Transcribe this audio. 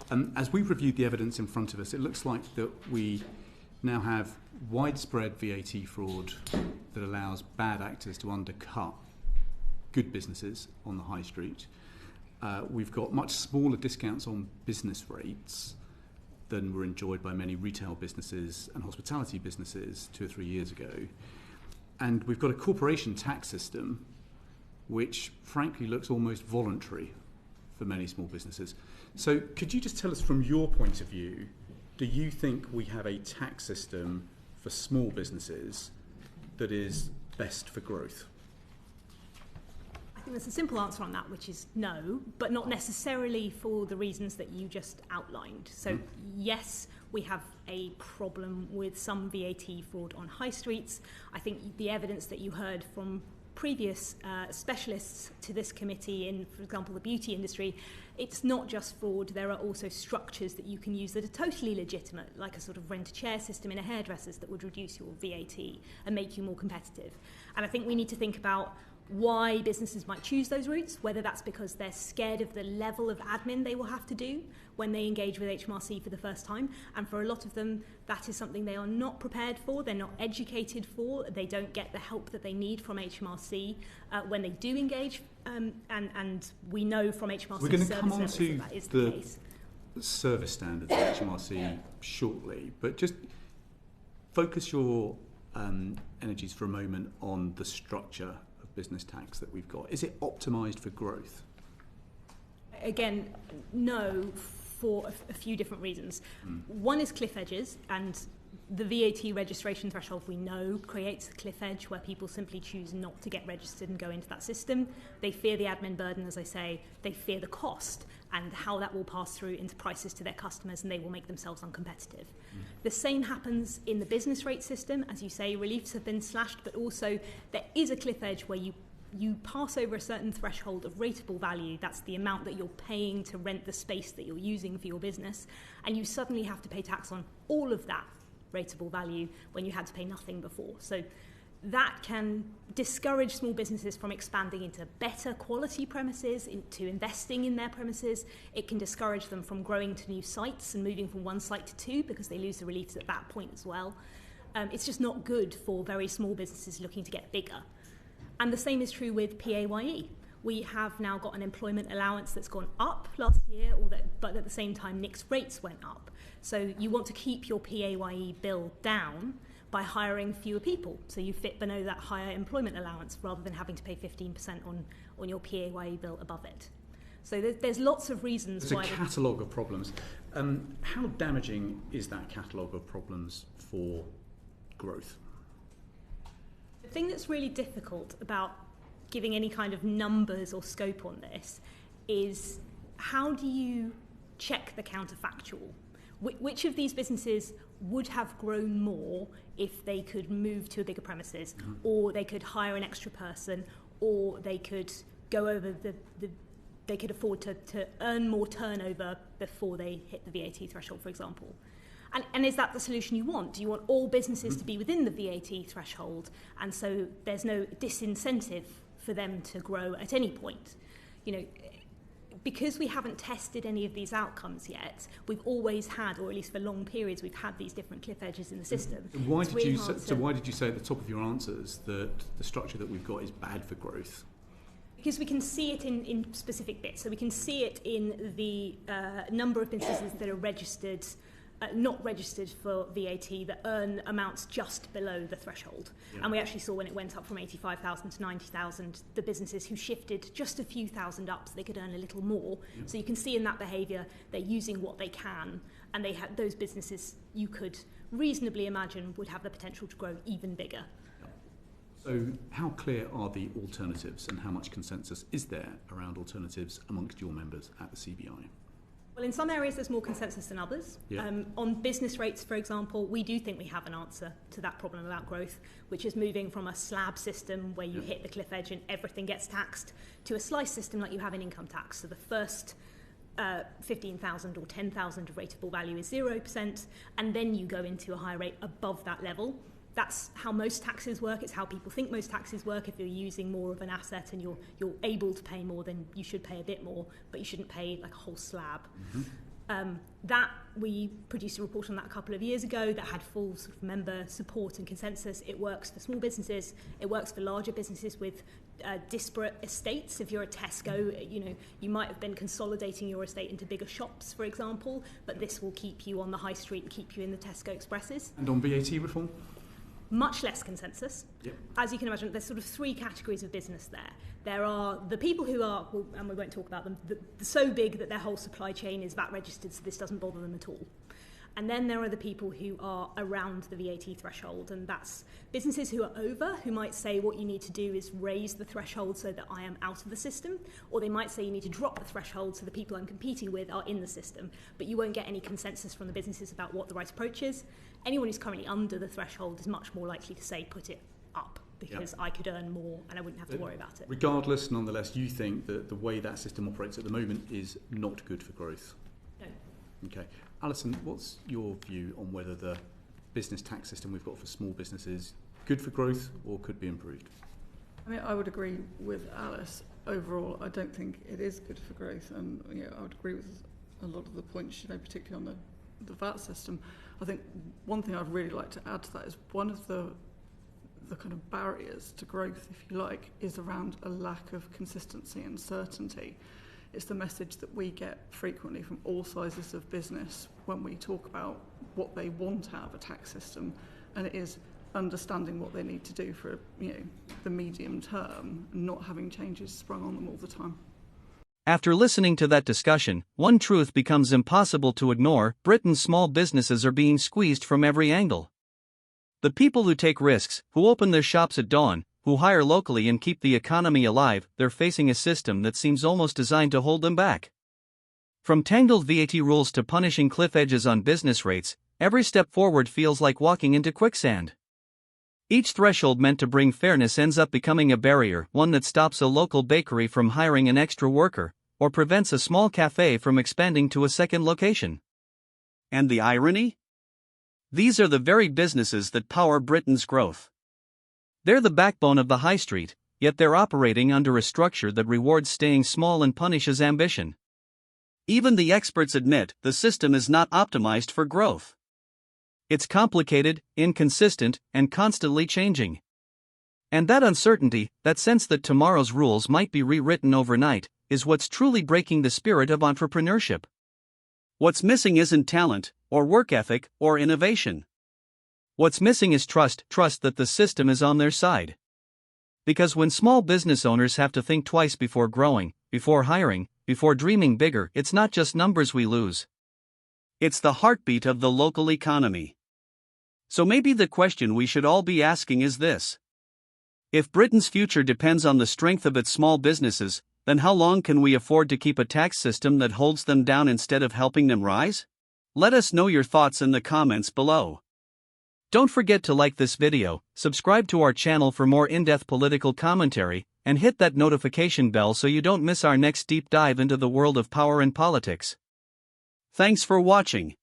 As we've reviewed the evidence in front of us, it looks like that we now have widespread VAT fraud that allows bad actors to undercut good businesses on the high street. We've got much smaller discounts on business rates than were enjoyed by many retail businesses and hospitality businesses 2 or 3 years ago. And we've got a corporation tax system which frankly looks almost voluntary for many small businesses. So could you just tell us from your point of view, do you think we have a tax system for small businesses that is best for growth? I think there's a simple answer on that, which is no, but not necessarily for the reasons that you just outlined. So yes, we have a problem with some VAT fraud on high streets. I think the evidence that you heard from previous specialists to this committee in, for example, the beauty industry, it's not just fraud. There are also structures that you can use that are totally legitimate, like a sort of rent-a-chair system in a hairdresser's that would reduce your VAT and make you more competitive. And I think we need to think about why businesses might choose those routes, whether that's because they're scared of the level of admin they will have to do when they engage with HMRC for the first time. And for a lot of them, that is something they are not prepared for, they're not educated for, they don't get the help that they need from HMRC when they do engage. And we know from HMRC we're going to come on to that is the case. Service standards of HMRC shortly, but just focus your energies for a moment on the structure business tax that we've got. Is it optimised for growth? Again, no, for a few different reasons. One is cliff edges, and the VAT registration threshold we know creates a cliff edge where people simply choose not to get registered and go into that system. They fear the admin burden, as I say, they fear the cost and how that will pass through into prices to their customers, and they will make themselves uncompetitive. The same happens in the business rate system. As you say, reliefs have been slashed, but also there is a cliff edge where you pass over a certain threshold of rateable value. That's the amount that you're paying to rent the space that you're using for your business, and you suddenly have to pay tax on all of that rateable value when you had to pay nothing before. So that can discourage small businesses from expanding into better quality premises, into investing in their premises. It can discourage them from growing to new sites and moving from one site to two because they lose the reliefs at that point as well. It's just not good for very small businesses looking to get bigger. And the same is true with PAYE. We have now got an employment allowance that's gone up last year, but at the same time, NIC's rates went up. So you want to keep your PAYE bill down by hiring fewer people. So you fit below that higher employment allowance rather than having to pay 15% on your PAYE bill above it. So there's lots of reasons why... There's a catalogue of problems. How damaging is that catalogue of problems for growth? The thing that's really difficult about giving any kind of numbers or scope on this is how do you check the counterfactual? Which of these businesses would have grown more if they could move to a bigger premises, or they could hire an extra person, or they could go over they could afford to earn more turnover before they hit the VAT threshold, for example. And is that the solution you want? Do you want all businesses to be within the VAT threshold, and so there's no disincentive for them to grow at any point? You know, because we haven't tested any of these outcomes yet, we've always had, or at least for long periods, we've had these different cliff edges in the system. Why did you say at the top of your answers that the structure that we've got is bad for growth? Because we can see it in specific bits. So we can see it in the number of businesses that are registered, not registered for VAT, that earn amounts just below the threshold. Yeah. And we actually saw when it went up from 85,000 to 90,000, the businesses who shifted just a few thousand up so they could earn a little more. Yeah. So you can see in that behaviour they're using what they can, and they have those businesses you could reasonably imagine would have the potential to grow even bigger. Yeah. So how clear are the alternatives, and how much consensus is there around alternatives amongst your members at the CBI? Well, in some areas there's more consensus than others. Yeah. On business rates, for example, we do think we have an answer to that problem about growth, which is moving from a slab system where you hit the cliff edge and everything gets taxed to a slice system like you have in income tax. So the first 15,000 or 10,000 of rateable value is 0%, and then you go into a high rate above that level. That's how most taxes work. It's how people think most taxes work. If you're using more of an asset and you're able to pay more, then you should pay a bit more, but you shouldn't pay like a whole slab. Mm-hmm. That we produced a report on that a couple of years ago that had full sort of member support and consensus. It works for small businesses. It works for larger businesses with disparate estates. If you're a Tesco, you might have been consolidating your estate into bigger shops, for example, but this will keep you on the high street and keep you in the Tesco Expresses. And on VAT reform? Much less consensus. Yep. As you can imagine, there's sort of three categories of business there. There are the people who are, well, and we won't talk about them, so big that their whole supply chain is VAT registered, so this doesn't bother them at all. And then there are the people who are around the VAT threshold, and that's businesses who are over, who might say what you need to do is raise the threshold so that I am out of the system, or they might say you need to drop the threshold so the people I'm competing with are in the system, but you won't get any consensus from the businesses about what the right approach is. Anyone who's currently under the threshold is much more likely to say put it up, because I could earn more and I wouldn't have to worry about it. Regardless, nonetheless, you think that the way that system operates at the moment is not good for growth? No. Okay. Alison, what's your view on whether the business tax system we've got for small businesses good for growth or could be improved? I mean, I would agree with Alice. Overall, I don't think it is good for growth, and I would agree with a lot of the points, particularly on the VAT system. I think one thing I'd really like to add to that is one of the kind of barriers to growth, if you like, is around a lack of consistency and certainty. It's the message that we get frequently from all sizes of business when we talk about what they want out of a tax system, and it is understanding what they need to do for the medium term, and not having changes sprung on them all the time. After listening to that discussion, one truth becomes impossible to ignore: Britain's small businesses are being squeezed from every angle. The people who take risks, who open their shops at dawn, who hire locally and keep the economy alive, they're facing a system that seems almost designed to hold them back. From tangled VAT rules to punishing cliff edges on business rates, every step forward feels like walking into quicksand. Each threshold meant to bring fairness ends up becoming a barrier, one that stops a local bakery from hiring an extra worker, or prevents a small cafe from expanding to a second location. And the irony? These are the very businesses that power Britain's growth. They're the backbone of the high street, yet they're operating under a structure that rewards staying small and punishes ambition. Even the experts admit the system is not optimized for growth. It's complicated, inconsistent, and constantly changing. And that uncertainty, that sense that tomorrow's rules might be rewritten overnight, is what's truly breaking the spirit of entrepreneurship. What's missing isn't talent, or work ethic, or innovation. What's missing is trust that the system is on their side. Because when small business owners have to think twice before growing, before hiring, before dreaming bigger, it's not just numbers we lose. It's the heartbeat of the local economy. So maybe the question we should all be asking is this: if Britain's future depends on the strength of its small businesses, then how long can we afford to keep a tax system that holds them down instead of helping them rise? Let us know your thoughts in the comments below. Don't forget to like this video, subscribe to our channel for more in-depth political commentary, and hit that notification bell so you don't miss our next deep dive into the world of power and politics. Thanks for watching.